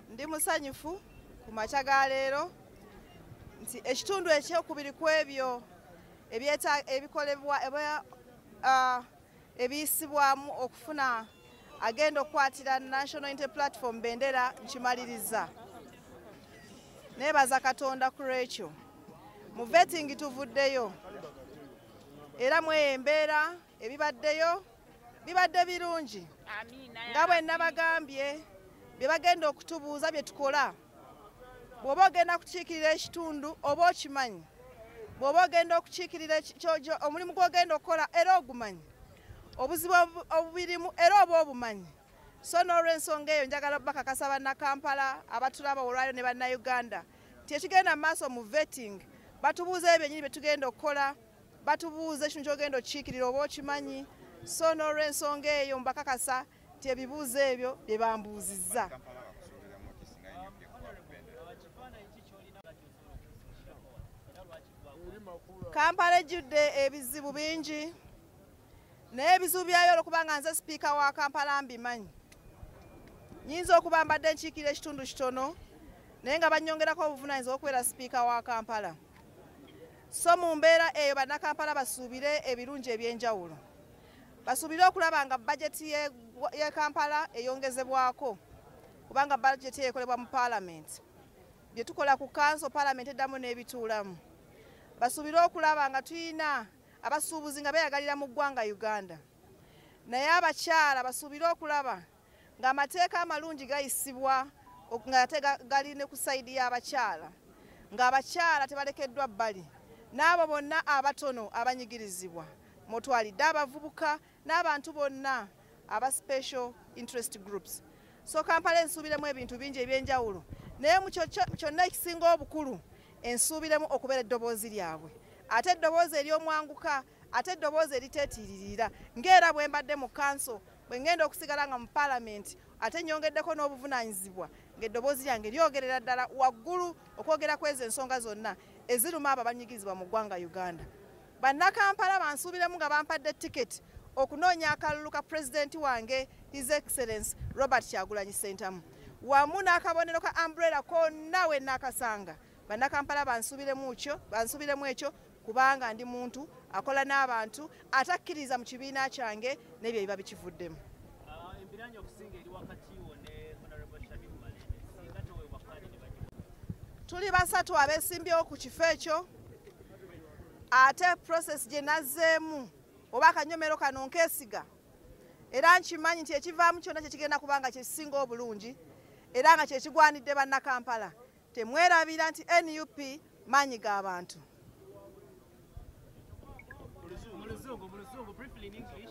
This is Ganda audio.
Ndi musanyufu ku makya ga leero nti ekitundu ekyokubiri ku ebyo ebikolebwa ebiyisibwamu okufuna agenda okukwatira National Unity Platform bendera nkimaliriza. Neebaza Katonda ku lwekyo. Mu vetting tuvuddeyo era mweyo embeera ebibaddeyo bibadde birungi nga bwe nabagambye bye bagenda okutubuuza bye tukola. Bw'oba ogenda kukiikirira ekitundu oba okimanyi, bw'oba ogenda okukiikirira omulimu gw'ogenda okukola era ogumanyi, obuzibu obubirimu era oba obumanyi. So n'olw'ensonga eyo njagala bakakasa bannakampala abatulaba olwaliro ne bannayuganda nti ekigenda mu maaso mu vetting batubuuza ebyo byennyini bye tugenda okukola, batubuuza ekintu ky'ogenda okukiikirira oba okimanyi. So n'olw'ensonga eyo mbakakasa nti ebibuuzo ebyo bye bambuuzizza. Kampala ejjudde ebizibu bingi naye ebizibu byayo olw'okubanga nze sipiika wa Kampala mbimanyi. Nyinza okuba mbadde nkiikirira ekitundu kitono naye nga bannyongerako obuvunaanyizibwa okubeera sipiika wa Kampala. So mu mbeera eyo bannakampala basuubire ebirungi eby'enjawulo. Basuubire okulaba nga bajeti ye Kampala eyongezebwako kubanga bajeti ekolebwa mu Parliament. Bye tukola ku kanso Parliament eddamu n'ebituulamu. Basuubire okulaba nga tulina abasuubuzi nga beeyagalira mu ggwanga Uganda. Naye abakyala basuubire okulaba ng'amateeka amalungi gayisibwa nga ate gali ne ku sayidi y'abakyala, ng'abakyala tebalekeddwa bbali. N'abo bonna abatono abanyigirizibwa mutwalidde abavubuka n'abantu bonna aba special interest groups. So Kampala ensuubiremu ebintu bingi eby'enjawulo naye mu kyonna ekisinga obukulu ensuubiremu okubeera eddoboozi lyabwe, ate eddoboozi ery'omwanguka, ate eddoboozi eriteetiiririra ng'era bwe mbadde mu kanso bwe ngenda okusigala nga mu Parliament ate nyongeddeko n'obuvunaanyizibwa ng'eddoboozi lyange lyogerera ddala waggulu okwogera ku ezo ensonga zonna eziruma abo abanyigirizibwa mu ggwanga Uganda. Bannakampala bansuubiremu nga bampadde tiketi okunoonya akalulu ka pulezidenti wange His Excellency Robert Kyagulanyi Ssentamu wamu n'akabonero ka umbrella konna we nakasanga. Bannakampala bansuubiremu ekyo kubanga ndi muntu akola n'abantu atakkiriza mu kibiina kyange n'ebyo biba bikivuddemu. Tuli basatu abeesimbyewo ku kifo ekyo ate process gye nazzeemu oba akanyomero kano nkeesiga era nkimanyi nti ekivaamu kyonna kye kigenda kubanga kyekisinga obulungi era nga kyekigwanidde bannakampala. Temwerabira nti NUP maanyi g'abantu. Briefly in English.